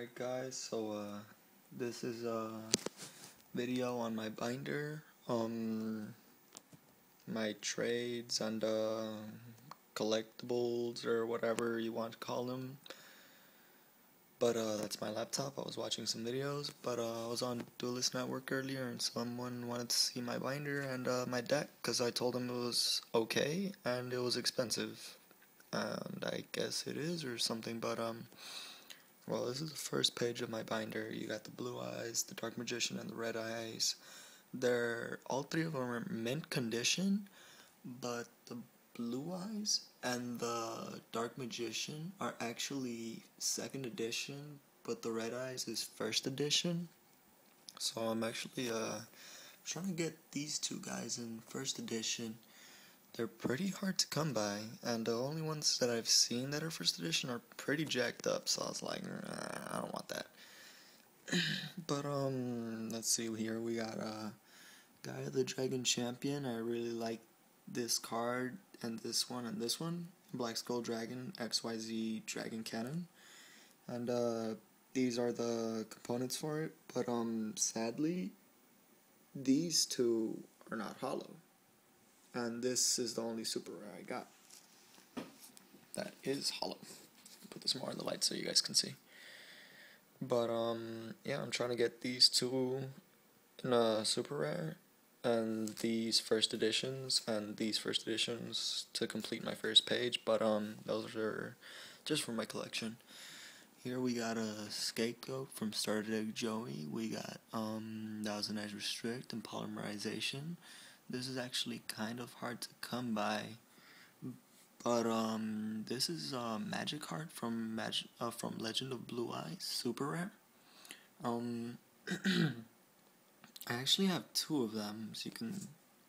Alright guys, so this is a video on my binder, my trades and collectibles or whatever you want to call them. But that's my laptop. I was watching some videos, but I was on Duelist Network earlier and someone wanted to see my binder and my deck because I told them it was okay and it was expensive. And I guess it is or something, but well, this is the first page of my binder. You got the blue eyes, the dark magician, and the red eyes. All three of them are mint condition, but the blue eyes and the dark magician are actually second edition, but the red eyes is first edition. So I'm actually trying to get these two guys in first edition. They're pretty hard to come by, and the only ones that I've seen that are first edition are pretty jacked up, so I was like, I don't want that. But, let's see here, we got, Gaia the Dragon Champion. I really like this card, and this one, Black Skull Dragon, XYZ Dragon Cannon, and, these are the components for it, but, sadly, these two are not hollow. And this is the only super rare I got that is hollow. Put this more in the light so you guys can see. But yeah, I'm trying to get these two in a super rare and these first editions to complete my first page. But those are just for my collection. Here we got a Scapegoat from Started Egg Joey. We got Thousand Edge Restrict and Polymerization. This is actually kind of hard to come by, but this is a magic card from Legend of Blue Eyes, super rare. I actually have two of them, as you can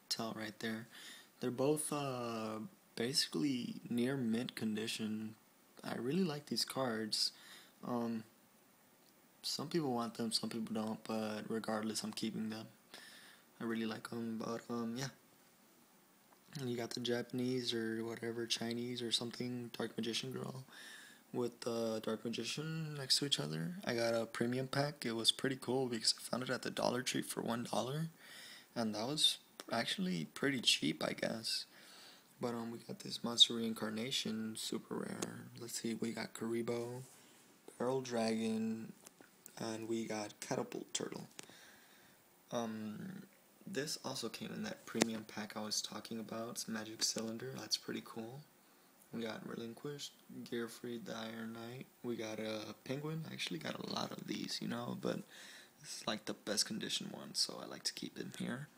tell right there. They're both basically near mint condition. I really like these cards. Some people want them, some people don't, but regardless, I'm keeping them. I really like them, but yeah. And you got the Japanese or whatever, Chinese or something, Dark Magician girl with the Dark Magician next to each other. I got a premium pack. It was pretty cool because I found it at the Dollar Tree for $1, and that was actually pretty cheap, I guess. But we got this Monster Reincarnation, super rare. Let's see, we got Karibo, Barrel Dragon, and we got Catapult Turtle. This also came in that premium pack I was talking about. It's Magic Cylinder. That's pretty cool. We got Relinquished, Gearfried the Iron Knight. We got a Penguin. I actually got a lot of these, but this is like the best condition one, so I like to keep them here.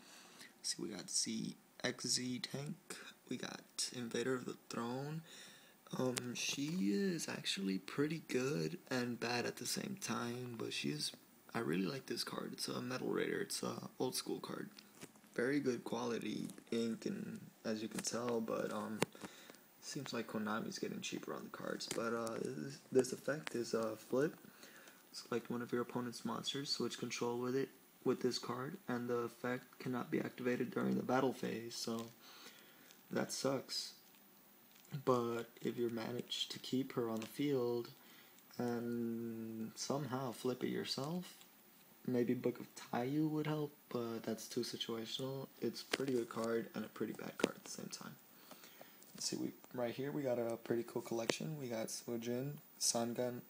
See, we got XZ Tank. We got Invader of the Throne. She is actually pretty good and bad at the same time, but I really like this card. It's a Metal Raider. It's a old school card. Very good quality ink, and as you can tell, but seems like Konami's getting cheaper on the cards. But this effect is flip. Select one of your opponent's monsters, switch control with this card, and the effect cannot be activated during the battle phase. So that sucks. But if you manage to keep her on the field and somehow flip it yourself, maybe Book of Taiyu would help, but that's too situational. It's a pretty good card and a pretty bad card at the same time. Let's see, right here we got a pretty cool collection. We got Suijin, Sanga,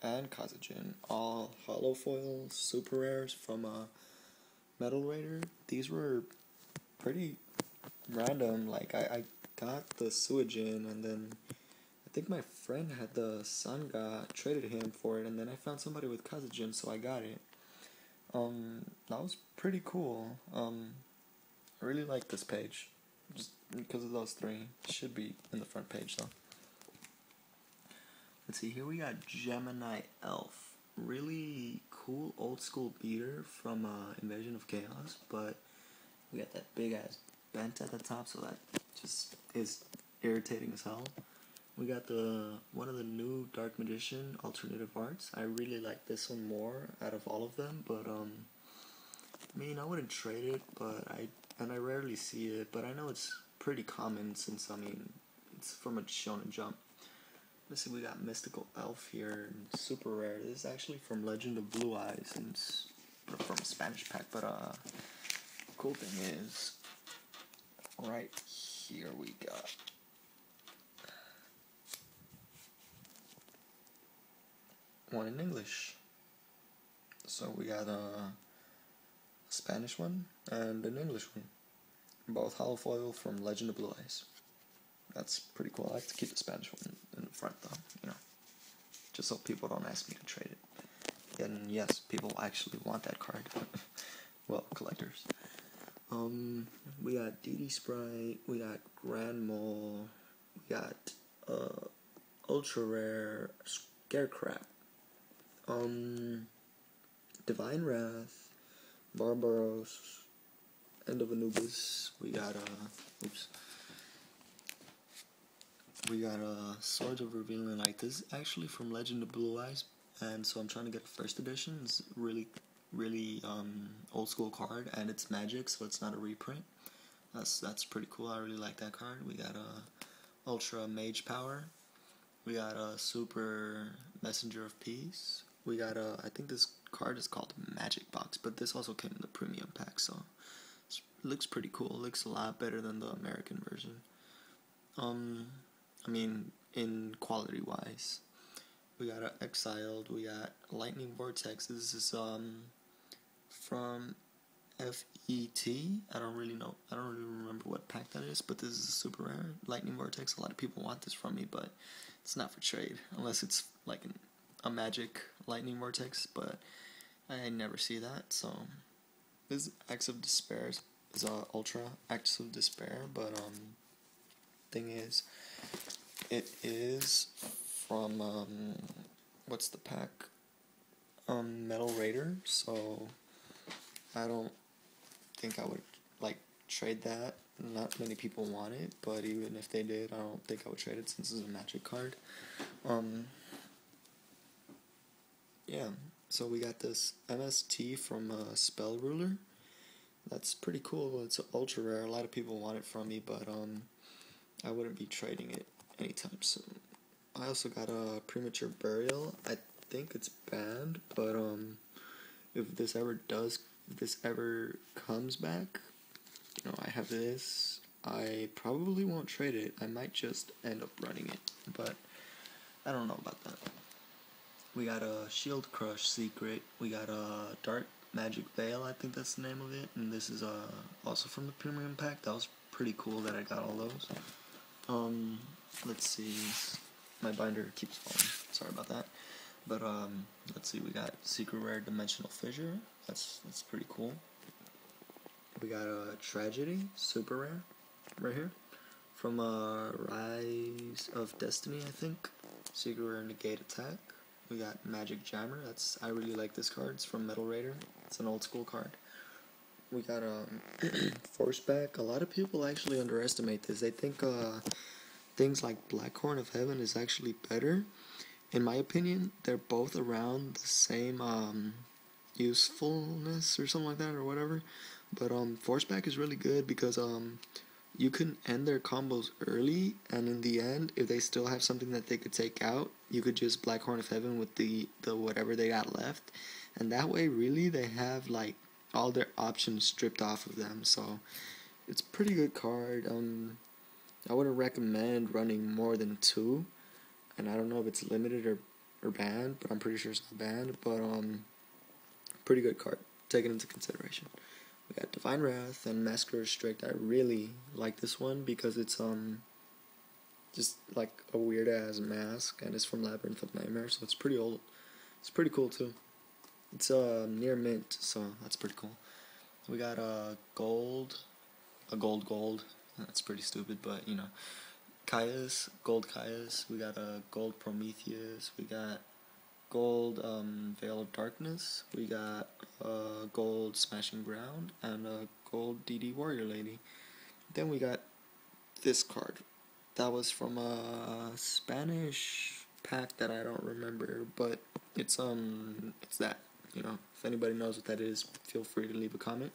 and Kazujin, all hollow foils, super rares from Metal Raider. These were pretty random. Like I got the Suijin, and then I think my friend had the Sanga, traded him for it, and then I found somebody with Kazujin, so I got it. That was pretty cool. I really like this page, just because of those three. Should be in the front page though. Let's see, here we got Gemini Elf. Really cool old school beater from Invasion of Chaos, but we got that big ass bent at the top, so that just is irritating as hell. We got one of the new Dark Magician alternative arts. I really like this one more out of all of them, but I wouldn't trade it, but I rarely see it, but I know it's pretty common since it's from a Shonen Jump. let's see, we got Mystical Elf here, super rare. This is actually from Legend of Blue Eyes, and it's from a Spanish pack, but cool thing is, right here we got one in English. So we got a Spanish one and an English one, both hollow foil from Legend of Blue Eyes. That's pretty cool. I like to keep the Spanish one in the front though, you know, just so people don't ask me to trade it. And yes, people actually want that card. Well, collectors. We got DD Sprite, we got Grand Mole, we got Ultra Rare Scarecrap, Divine Wrath, Barbaros, End of Anubis. We got Swords of Revealing Light. This is actually from Legend of Blue Eyes, and so I'm trying to get a first edition. It's really old school card, and it's magic, so it's not a reprint. That's pretty cool. I really like that card. We got Ultra Mage Power. We got a Super Messenger of Peace. We got I think this card is called Magic Box, but this also came in the premium pack, so it looks pretty cool. It looks a lot better than the American version. I mean, in quality wise. We got Exiled. We got Lightning Vortex. This is from FET. I don't really remember what pack that is, but this is a super rare Lightning Vortex. A lot of people want this from me, but it's not for trade unless it's like a magic Lightning Vortex, but I never see that. So this Acts of Despair is Ultra Acts of Despair, but thing is, it is from what's the pack? Metal Raider. So I don't think I would like trade that. Not many people want it, but even if they did, I don't think I would trade it since it's a magic card. Yeah, so we got this MST from Spell Ruler. That's pretty cool. It's ultra rare. A lot of people want it from me, but I wouldn't be trading it anytime soon. I also got a Premature Burial. I think it's banned, but if this ever comes back, you know, I have this. I probably won't trade it. I might just end up running it, but I don't know about that. We got a Shield Crush Secret. We got a Dark Magic Veil, I think that's the name of it, and this is also from the premium pack. That was pretty cool that I got all those. Let's see. My binder keeps falling. Sorry about that. But let's see. We got Secret Rare Dimensional Fissure. That's pretty cool. We got a Tragedy, super rare, right here, from Rise of Destiny, I think. Secret Rare Negate Attack. We got Magic Jammer. I really like this card. It's from Metal Raider. It's an old school card. We got Force Back. A lot of people actually underestimate this. They think things like Black Horn of Heaven is actually better. In my opinion, they're both around the same usefulness or something like that or whatever. But Force Back is really good because you can end their combos early, and in the end, if they still have something that they could take out, you could just Black Horn of Heaven with the whatever they got left, and that way really they have like all their options stripped off of them. So it's a pretty good card. I wouldn't recommend running more than 2, and I don't know if it's limited or banned, but I'm pretty sure it's not banned. But pretty good card. Take it into consideration. We got Divine Wrath and Massacre Restrict. I really like this one because it's just like a weird ass mask, and it's from Labyrinth of Nightmare, so it's pretty old. It's pretty cool too. It's near mint, so that's pretty cool. We got a gold. That's pretty stupid, but you know, Caius, gold Caius. We got a gold Prometheus. We got gold Veil of Darkness. We got gold Smashing Ground and a gold DD Warrior Lady. Then we got this card. That was from a Spanish pack that I don't remember, but it's that. You know, if anybody knows what that is, feel free to leave a comment.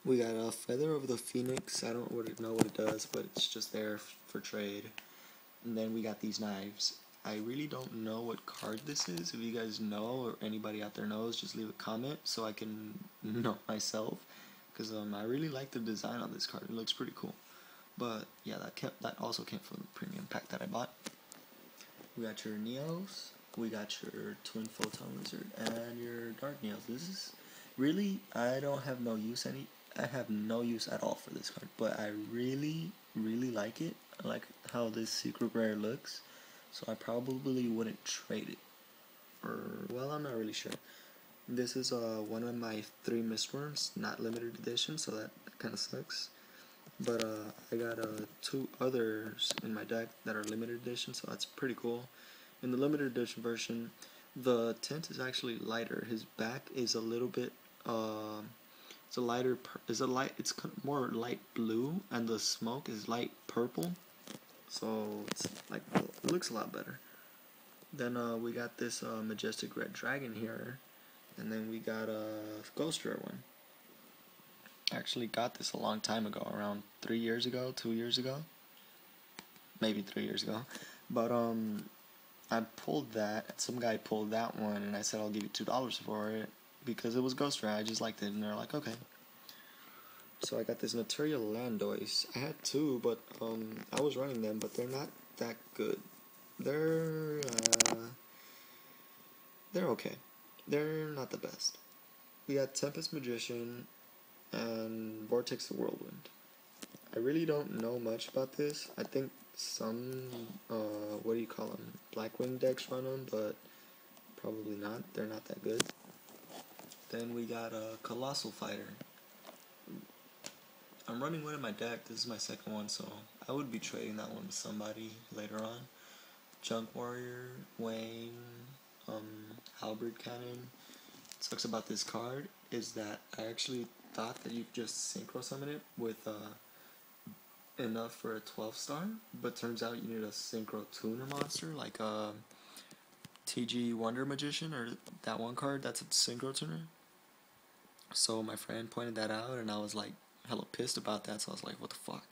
We got a Feather of the Phoenix. I don't know what it does, but it's just there for trade. And then we got these knives. I really don't know what card this is. If you guys know or anybody out there knows, just leave a comment so I can know myself. Because I really like the design on this card. It looks pretty cool. But yeah, that also came from the premium pack that I bought. We got your Neos. We got your Twin Photon Lizard and your Dark Neos. This is really, I have no use at all for this card. But I really like it. I like how this secret rare looks. So I probably wouldn't trade it. Or, well, I'm not really sure. This is one of my 3 misprint, not limited edition, so that kind of sucks. But I got 2 others in my deck that are limited edition, so that's pretty cool. In the limited edition version, the tint is actually lighter. His back is a little bit it's more light blue, and the smoke is light purple. So it's like, it looks a lot better. Then we got this majestic red dragon here, and then we got a ghost rare one. I actually got this a long time ago, around 3 years ago, 2 years ago, maybe 3 years ago. But I pulled that. Some guy pulled that one, and I said I'll give you $2 for it because it was ghost rare. I just liked it, and they're like, okay. So I got this Naturia Landois. I had 2, but I was running them, but they're not that good. They're okay. They're not the best. We got Tempest Magician and Vortex the Whirlwind. I really don't know much about this. I think some Blackwing decks run them, but probably not. They're not that good. Then we got a Colossal Fighter. I'm running one in my deck. This is my second one, so I would be trading that one with somebody later on. Junk Warrior, Wayne, Halberd Cannon. What sucks about this card is that I actually thought that you could just synchro summon it with enough for a 12-star, but turns out you need a synchro tuner monster like a TG Wonder Magician, or that one card that's a synchro tuner. So my friend pointed that out, and I was like hella pissed about that. So I was like, what the fuck,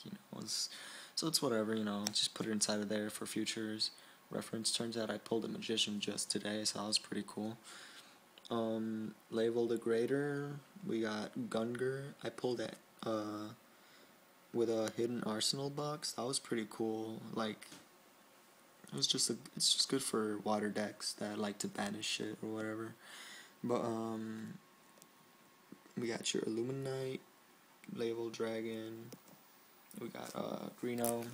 so it's whatever, just put it inside of there for futures reference. Turns out I pulled a Magician just today, so that was pretty cool. Label the Greater, we got Gunger. I pulled that with a Hidden Arsenal box. That was pretty cool. Like, it's just good for water decks that like to banish shit or whatever. But we got your Illuminite, Label Dragon. We got Greeno,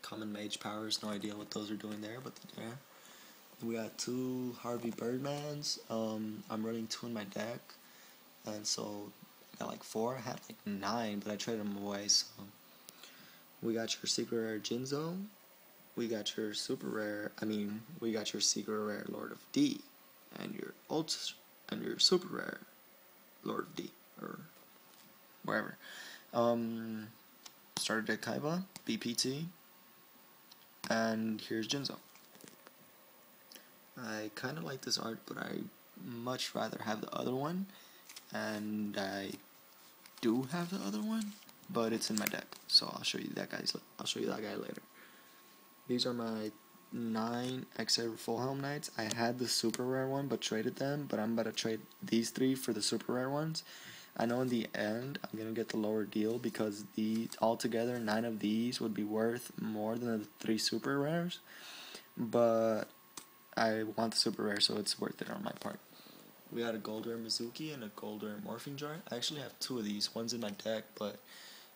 Common Mage Powers. No idea what those are doing there, but yeah. We got 2 Harvey Birdmans. I'm running 2 in my deck, and so I got like 4. I had like 9, but I traded them away. So we got your secret rare Jinzo. We got your super rare. We got your secret rare Lord of D, and your super rare Lord of D, or wherever. Starter deck Kaiba, BPT, and here's Jinzo. I kind of like this art, but I much rather have the other one, and I do have the other one, but it's in my deck, so I'll show you that guy later. These are my 9 X-Saber Full Helm Knights. I had the super rare one, but traded them, but I'm about to trade these 3 for the super rare ones. I know in the end, I'm going to get the lower deal, because altogether, 9 of these would be worth more than the 3 super rares, but I want the super rare, so it's worth it on my part. We got a gold rare Mizuki and a gold rare Morphing Jar. I actually have 2 of these. One's in my deck, but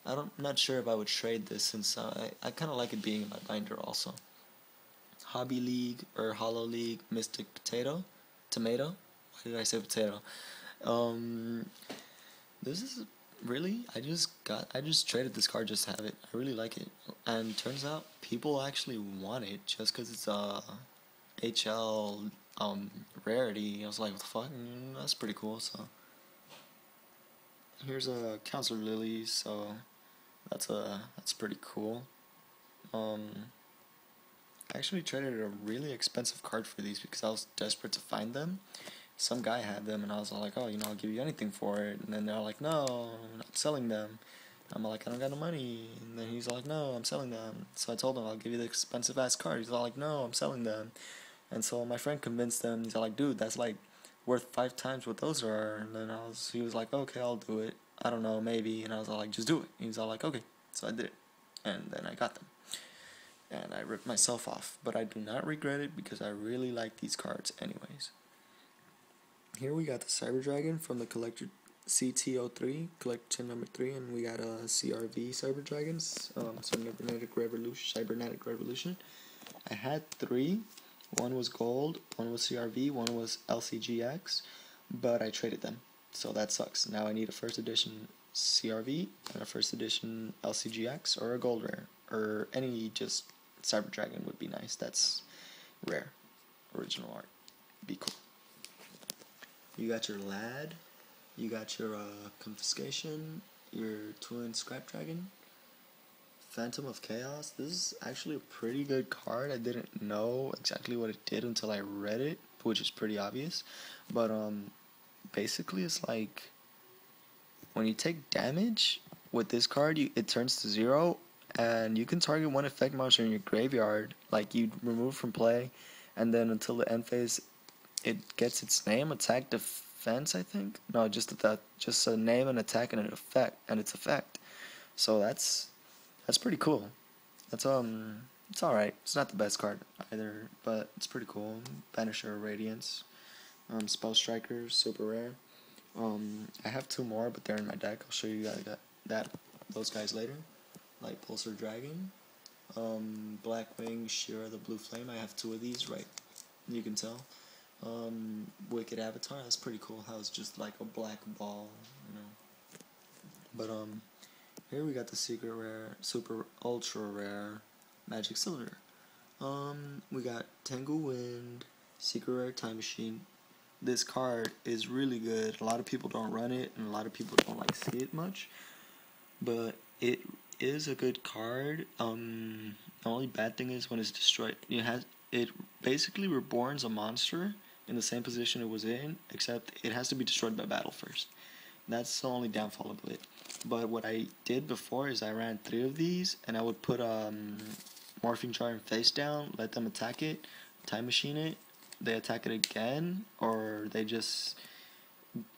I'm not sure if I would trade this, since I kind of like it being in my binder also. Hobby League, or Hollow League, Mystic Tomato. Why did I say potato? This is really, I just traded this card just to have it. I really like it, and turns out people actually want it just because it's HL rarity. I was like, what the fuck? That's pretty cool. So here's a Counselor Lilies, so that's pretty cool. I actually traded a really expensive card for these because I was desperate to find them. Some guy had them, and I was like, oh, I'll give you anything for it. And then they're like, no, I'm not selling them. I'm like, I don't got no money. And then he's like, no, I'm selling them. So I told him, I'll give you the expensive ass card. He's all like, no, I'm selling them. And so my friend convinced him. He's all like, dude, that's like worth 5 times what those are. And then he was like, okay, I'll do it. I don't know, maybe. And I was all like, just do it. He's all like, okay. So I did it. And then I got them. And I ripped myself off. But I do not regret it because I really like these cards anyways. Here we got the Cyber Dragon from the collector CT03, collection number 3, and we got a CRV Cyber Dragons, Cybernetic Revolution. I had 3. One was gold, one was CRV, one was LCGX, but I traded them, so that sucks. Now I need a first edition CRV and a first edition LCGX or a gold rare, or any just Cyber Dragon would be nice. That's rare, original art, be cool. You got your Lad, you got your Confiscation, your Twin Scrap Dragon, Phantom of Chaos. This is actually a pretty good card. I didn't know exactly what it did until I read it, which is pretty obvious. But basically it's like when you take damage with this card, it turns to 0, and you can target one effect monster in your graveyard, like you remove from play, and then until the end phase, it gets its name, attack, defense. I think no, just a name, an attack, and an effect, and its effect. So that's pretty cool. That's it's alright. It's not the best card either, but it's pretty cool. Banisher of Radiance, Spell Strikers, super rare. I have 2 more, but they're in my deck. I'll show you guys those guys later. Like Pulsar Dragon, Blackwing, Shira the Blue Flame. I have 2 of these, right? You can tell. Wicked Avatar. That's pretty cool. How it's just like a black ball, you know. But here we got the secret rare, super ultra rare, Magic Cylinder. We got Tangle Wind, secret rare Time Machine. This card is really good. A lot of people don't run it, and a lot of people don't like see it much. But it is a good card. The only bad thing is when it's destroyed. It basically reborns a monster in the same position it was in, except it has to be destroyed by battle first. That's the only downfall of it. But what I did before is I ran 3 of these, and I would put Morphing Jar face down, let them attack it, Time Machine it, they attack it again, or they just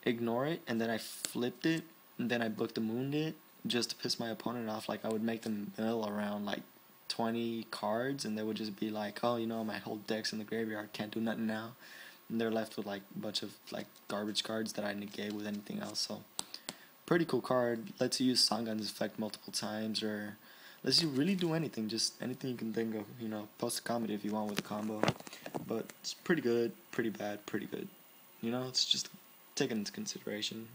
ignore it, and then I flipped it, and then I booked and mooned it, just to piss my opponent off. Like, I would make them mill around like 20 cards, and they would just be like, oh, you know, my whole deck's in the graveyard, can't do nothing now. And they're left with like a bunch of like garbage cards that I negate with anything else. So pretty cool card. Lets you use Sangan's effect multiple times, or lets you really do anything, just anything you can think of. You know, post a comedy if you want with a combo. But it's pretty good, pretty bad, pretty good. You know, it's just taken into consideration.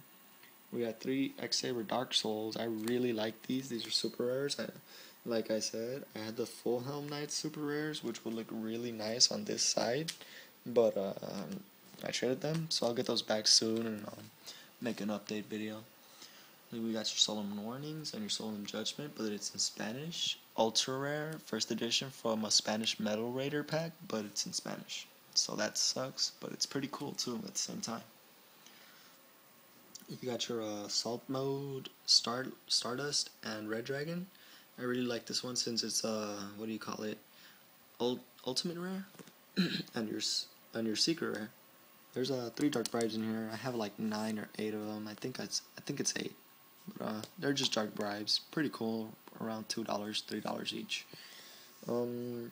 We got 3 X-Saber Dark Souls. I really like these. These are super rares. Like I said, I had the Full Helm Knight super rares, which would look really nice on this side. But I traded them, so I'll get those back soon, and I'll make an update video. We got your Solemn Warnings and your Solemn Judgment, but it's in Spanish. Ultra rare, first edition from a Spanish Metal Raider pack, but it's in Spanish. So that sucks, but it's pretty cool too at the same time. You got your Assault Mode, Stardust, and Red Dragon. I really like this one since it's what do you call it? Ultimate rare, and your secret rare. There's 3 Dark Bribes in here. I have like 9 or 8 of them. I think it's 8. But they're just Dark Bribes. Pretty cool. Around $2, $3 each.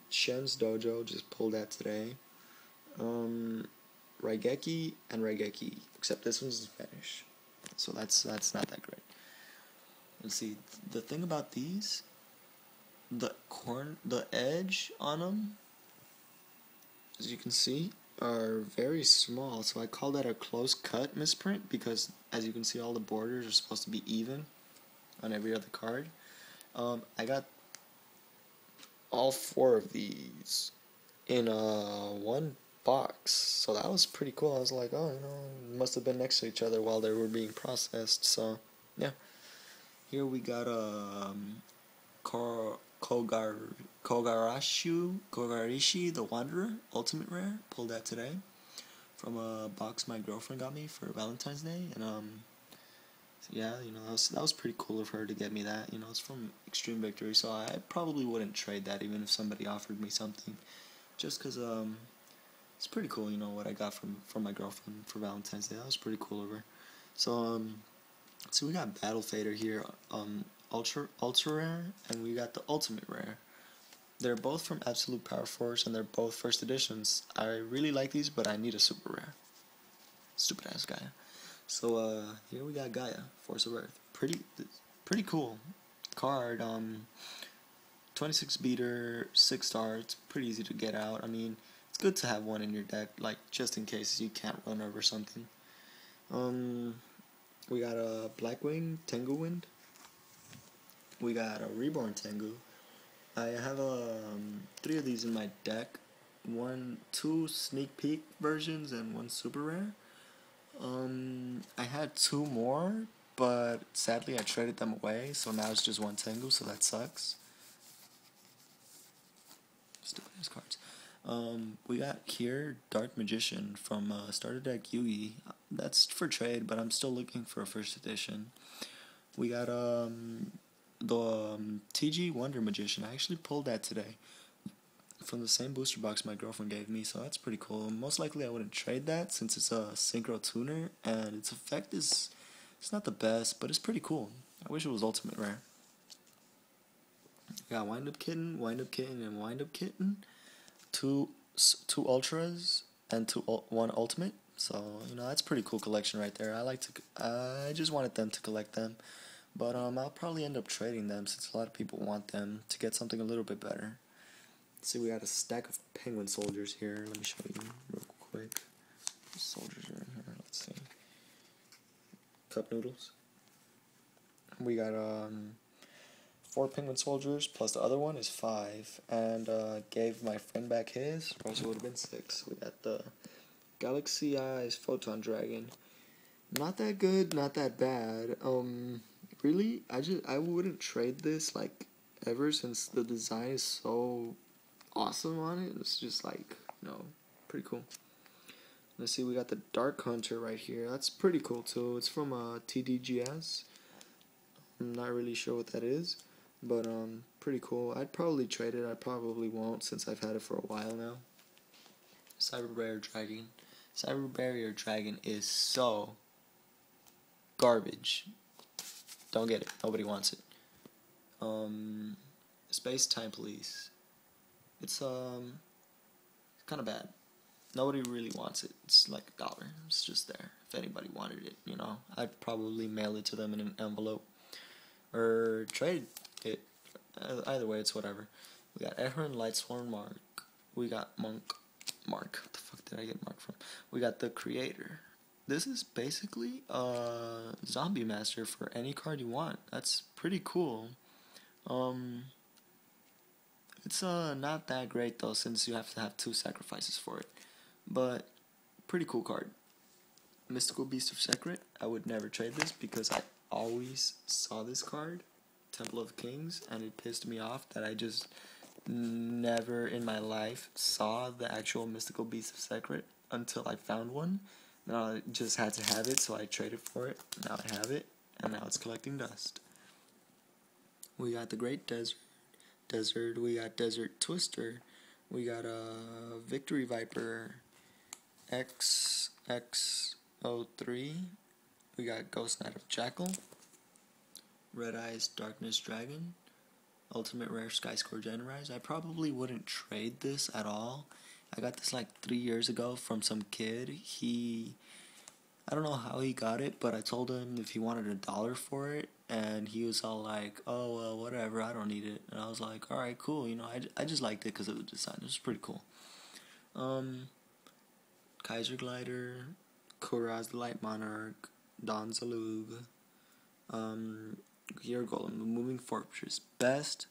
Shen's Dojo, just pulled that today. Raigeki and Raigeki, except this one's in Spanish, so that's not that great. Let's see. The thing about these, the edge on them, as you can see, are very small, so I call that a close cut misprint, because as you can see, all the borders are supposed to be even on every other card. I got all 4 of these in one box, so that was pretty cool. I was like, oh, you know, must have been next to each other while they were being processed. So yeah, here we got Kogarishi the Wanderer, ultimate rare. Pulled that today from a box my girlfriend got me for Valentine's Day, and Yeah, that was pretty cool of her to get me that. It's from Extreme Victory, so I probably wouldn't trade that even if somebody offered me something. Just because, it's pretty cool, what I got from my girlfriend for Valentine's Day. That was pretty cool of her. So, so we got Battle Fader here, ultra rare, and we got the ultimate rare. They're both from Absolute Power Force, and they're both first editions. I really like these, but I need a super rare. Stupid ass Gaia. So here we got Gaia, Force of Earth. Pretty cool card. 26 beater, 6 star. It's pretty easy to get out. I mean, it's good to have one in your deck, like just in case you can't run over something. We got a Blackwing Tengu Wind. We got a Reborn Tengu. I have 3 of these in my deck. 2 sneak peek versions and 1 super rare. I had 2 more, but sadly I traded them away, so now it's just 1 Tengu, so that sucks. Stupid ass cards. We got here Dark Magician from starter deck Yugi. That's for trade, but I'm still looking for a first edition. We got the TG Wonder Magician. I actually pulled that today from the same booster box my girlfriend gave me, so that's pretty cool. Most likely I wouldn't trade that since it's a synchro tuner, and its effect is, it's not the best, but it's pretty cool. I wish it was ultimate rare. We got Wind Up Kitten, and Wind Up Kitten. Two ultras and 1 ultimate. So that's a pretty cool collection right there. I just wanted them to collect them, but I'll probably end up trading them since a lot of people want them to get something a little bit better. See, we got a stack of penguin soldiers here. Let me show you real quick. The soldiers are in here. Let's see. Cup noodles. We got 4 penguin soldiers plus the other one is 5, and gave my friend back his, or else it would have been 6. We got the Galaxy Eyes Photon Dragon. Not that good, not that bad. Really, I wouldn't trade this like ever since the design is so awesome on it. It's just like, pretty cool. Let's see, we got the Dark Hunter right here. That's pretty cool too. It's from TDGS. I'm not really sure what that is, but pretty cool. I'd probably trade it. I probably won't since I've had it for a while now. Cyber Barrier Dragon. Cyber Barrier Dragon is so garbage. Don't get it. Nobody wants it. Space Time Police. It's kind of bad. Nobody really wants it. It's like $1. It's just there. If anybody wanted it, I'd probably mail it to them in an envelope or trade it. Either way, it's whatever. We got Ehrin Lightsworn Mark. We got Mark. What the fuck did I get Mark from? We got the Creator. This is basically a Zombie Master for any card you want. That's pretty cool. It's not that great though, since you have to have 2 sacrifices for it. But pretty cool card. Mystical Beast of Secret. I would never trade this because I always saw this card, Temple of Kings, and it pissed me off that I just never in my life saw the actual Mystical Beast of Secret until I found one. Now I just had to have it, so I traded for it. Now I have it, and now it's collecting dust. We got the Great Desert. We got Desert Twister. We got a Victory Viper XX03. We got Ghost Knight of Jackal. Red Eyes Darkness Dragon. Ultimate Rare Skyscore Genrise. I probably wouldn't trade this at all. I got this like 3 years ago from some kid. I don't know how he got it, but I told him if he wanted $1 for it, and he was all like, oh, well, whatever, I don't need it. And I was like, alright, cool, I just liked it because of the design. It was pretty cool. Kaiser Glider, Kuraz the Light Monarch, Don Zalug, Gear Golem, the Moving Fortress. Best